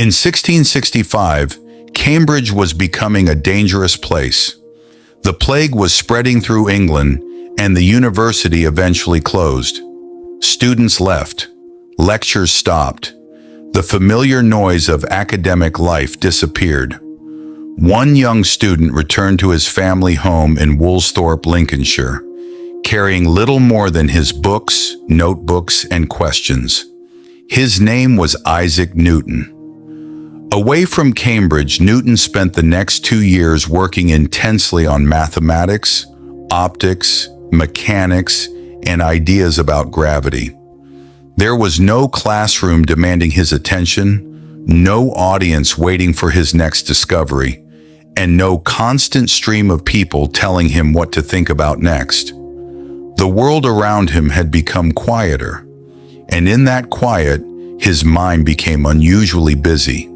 In 1665, Cambridge was becoming a dangerous place. The plague was spreading through England, and the university eventually closed. Students left. Lectures stopped. The familiar noise of academic life disappeared. One young student returned to his family home in Woolsthorpe, Lincolnshire, carrying little more than his books, notebooks, and questions. His name was Isaac Newton. Away from Cambridge, Newton spent the next 2 years working intensely on mathematics, optics, mechanics, and ideas about gravity. There was no classroom demanding his attention, no audience waiting for his next discovery, and no constant stream of people telling him what to think about next. The world around him had become quieter, and in that quiet, his mind became unusually busy.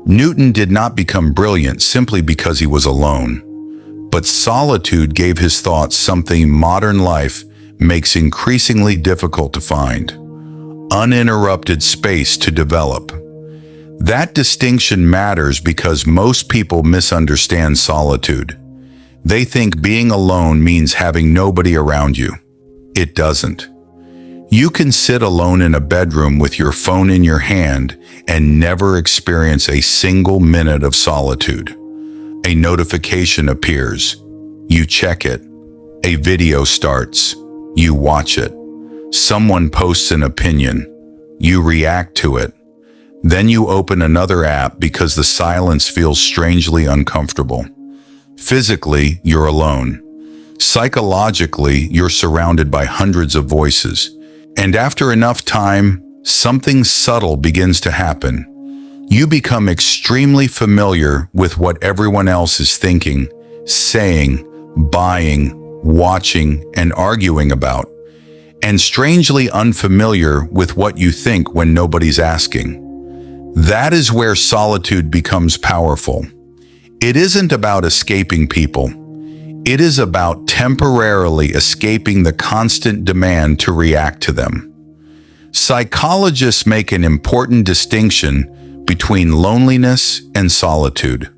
Newton did not become brilliant simply because he was alone, but solitude gave his thoughts something modern life makes increasingly difficult to find: uninterrupted space to develop. That distinction matters because most people misunderstand solitude. They think being alone means having nobody around you. It doesn't. You can sit alone in a bedroom with your phone in your hand and never experience a single minute of solitude. A notification appears. You check it. A video starts. You watch it. Someone posts an opinion. You react to it. Then you open another app because the silence feels strangely uncomfortable. Physically, you're alone. Psychologically, you're surrounded by hundreds of voices. And after enough time, something subtle begins to happen. You become extremely familiar with what everyone else is thinking, saying, buying, watching, and arguing about, and strangely unfamiliar with what you think when nobody's asking. That is where solitude becomes powerful. It isn't about escaping people. It is about temporarily escaping the constant demand to react to them. Psychologists make an important distinction between loneliness and solitude.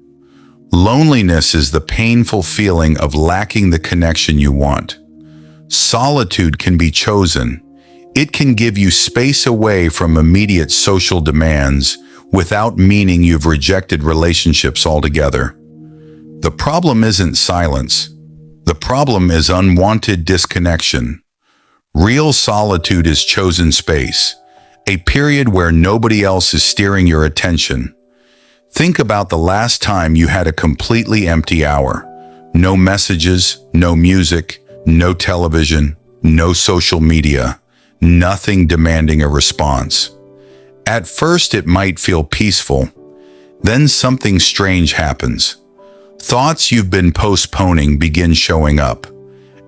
Loneliness is the painful feeling of lacking the connection you want. Solitude can be chosen. It can give you space away from immediate social demands without meaning you've rejected relationships altogether. The problem isn't silence. The problem is unwanted disconnection. Real solitude is chosen space, a period where nobody else is steering your attention. Think about the last time you had a completely empty hour. No messages, no music, no television, no social media, nothing demanding a response. At first it might feel peaceful. Then something strange happens. Thoughts you've been postponing begin showing up.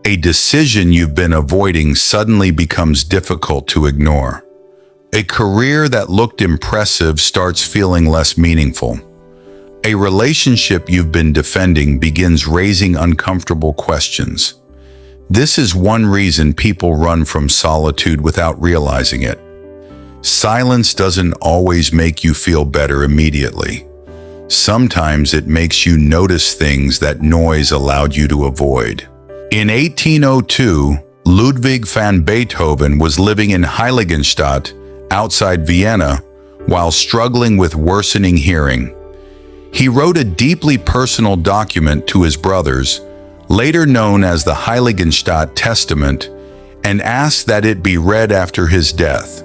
A decision you've been avoiding suddenly becomes difficult to ignore. A career that looked impressive starts feeling less meaningful. A relationship you've been defending begins raising uncomfortable questions. This is one reason people run from solitude without realizing it. Silence doesn't always make you feel better immediately. Sometimes it makes you notice things that noise allowed you to avoid. In 1802, Ludwig van Beethoven was living in Heiligenstadt, outside Vienna, while struggling with worsening hearing. He wrote a deeply personal document to his brothers, later known as the Heiligenstadt Testament, and asked that it be read after his death.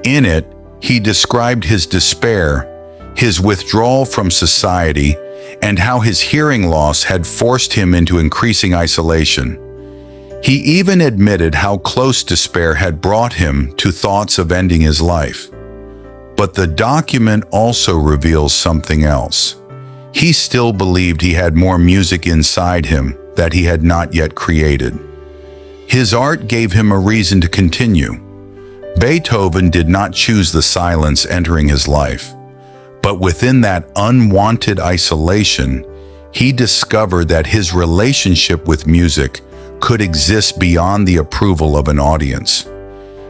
In it, he described his despair, his withdrawal from society, and how his hearing loss had forced him into increasing isolation. He even admitted how close despair had brought him to thoughts of ending his life. But the document also reveals something else. He still believed he had more music inside him that he had not yet created. His art gave him a reason to continue. Beethoven did not choose the silence entering his life. But within that unwanted isolation, he discovered that his relationship with music could exist beyond the approval of an audience.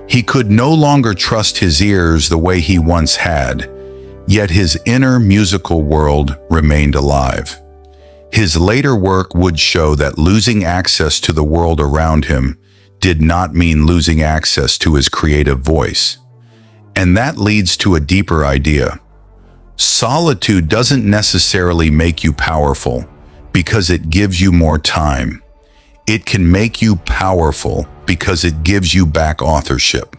He could no longer trust his ears the way he once had. Yet his inner musical world remained alive. His later work would show that losing access to the world around him did not mean losing access to his creative voice. And that leads to a deeper idea. Solitude doesn't necessarily make you powerful because it gives you more time. It can make you powerful because it gives you back authorship.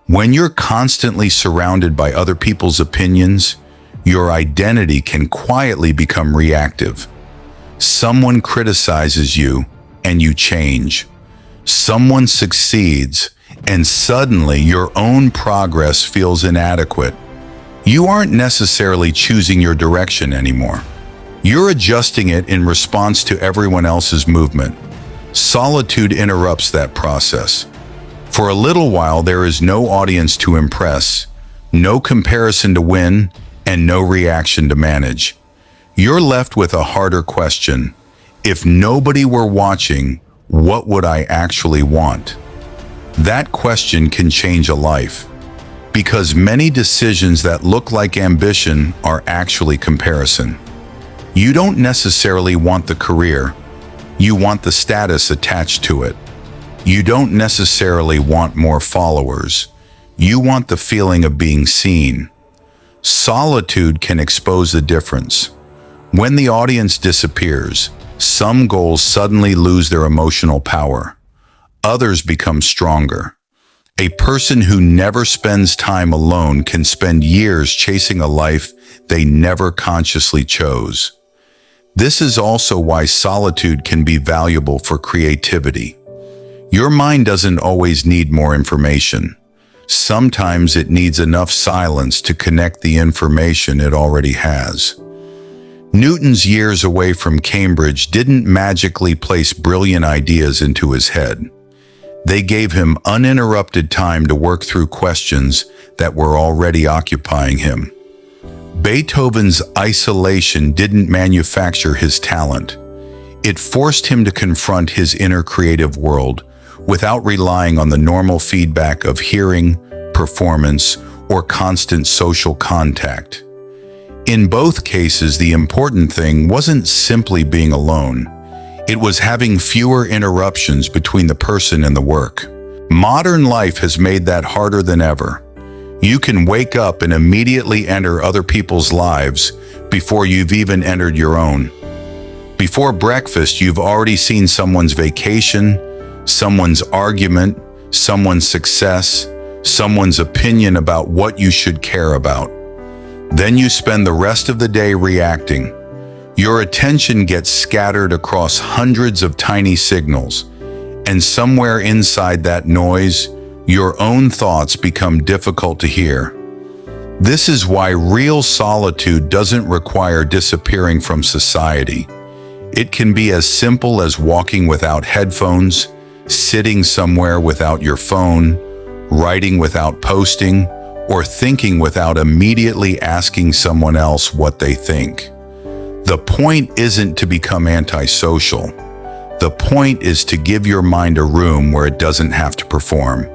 When you're constantly surrounded by other people's opinions, your identity can quietly become reactive. Someone criticizes you and you change. Someone succeeds and suddenly your own progress feels inadequate. You aren't necessarily choosing your direction anymore. You're adjusting it in response to everyone else's movement. Solitude interrupts that process. For a little while, there is no audience to impress, no comparison to win, and no reaction to manage. You're left with a harder question. If nobody were watching, what would I actually want? That question can change a life, because many decisions that look like ambition are actually comparison. You don't necessarily want the career. You want the status attached to it. You don't necessarily want more followers. You want the feeling of being seen. Solitude can expose the difference. When the audience disappears, some goals suddenly lose their emotional power. Others become stronger. A person who never spends time alone can spend years chasing a life they never consciously chose. This is also why solitude can be valuable for creativity. Your mind doesn't always need more information. Sometimes it needs enough silence to connect the information it already has. Newton's years away from Cambridge didn't magically place brilliant ideas into his head. They gave him uninterrupted time to work through questions that were already occupying him. Beethoven's isolation didn't manufacture his talent. It forced him to confront his inner creative world without relying on the normal feedback of hearing, performance, or constant social contact. In both cases, the important thing wasn't simply being alone. It was having fewer interruptions between the person and the work. Modern life has made that harder than ever. You can wake up and immediately enter other people's lives before you've even entered your own. Before breakfast, you've already seen someone's vacation, someone's argument, someone's success, someone's opinion about what you should care about. Then you spend the rest of the day reacting. Your attention gets scattered across hundreds of tiny signals, and somewhere inside that noise, your own thoughts become difficult to hear. This is why real solitude doesn't require disappearing from society. It can be as simple as walking without headphones, sitting somewhere without your phone, writing without posting, or thinking without immediately asking someone else what they think. The point isn't to become antisocial. The point is to give your mind a room where it doesn't have to perform.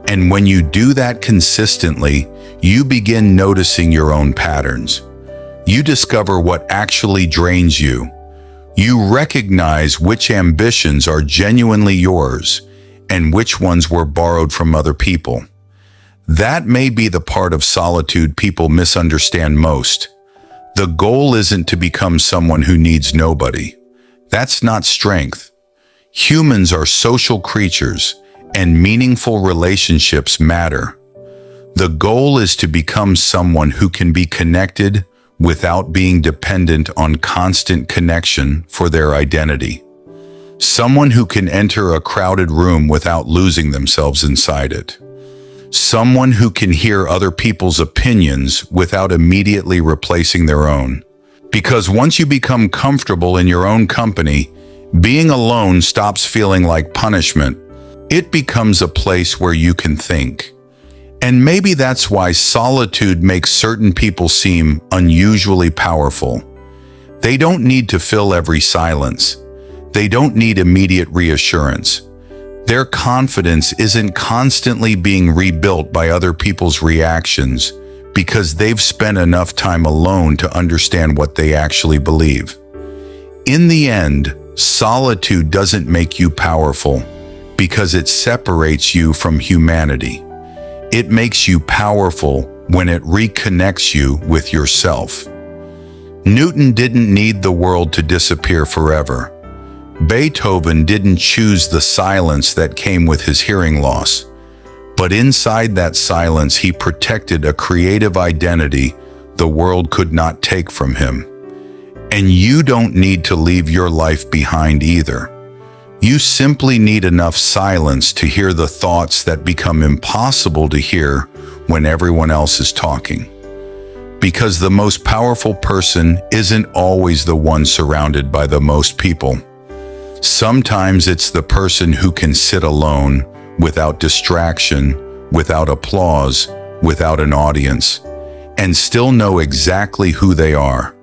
And when you do that consistently, you begin noticing your own patterns. You discover what actually drains you. You recognize which ambitions are genuinely yours and which ones were borrowed from other people. That may be the part of solitude people misunderstand most. The goal isn't to become someone who needs nobody. That's not strength. Humans are social creatures, and meaningful relationships matter. The goal is to become someone who can be connected without being dependent on constant connection for their identity. Someone who can enter a crowded room without losing themselves inside it. Someone who can hear other people's opinions without immediately replacing their own. Because once you become comfortable in your own company, being alone stops feeling like punishment. It becomes a place where you can think. And maybe that's why solitude makes certain people seem unusually powerful. They don't need to fill every silence. They don't need immediate reassurance. Their confidence isn't constantly being rebuilt by other people's reactions because they've spent enough time alone to understand what they actually believe. In the end, solitude doesn't make you powerful because it separates you from humanity. It makes you powerful when it reconnects you with yourself. Newton didn't need the world to disappear forever. Beethoven didn't choose the silence that came with his hearing loss. But inside that silence, he protected a creative identity the world could not take from him. And you don't need to leave your life behind either. You simply need enough silence to hear the thoughts that become impossible to hear when everyone else is talking. Because the most powerful person isn't always the one surrounded by the most people. Sometimes it's the person who can sit alone, without distraction, without applause, without an audience, and still know exactly who they are.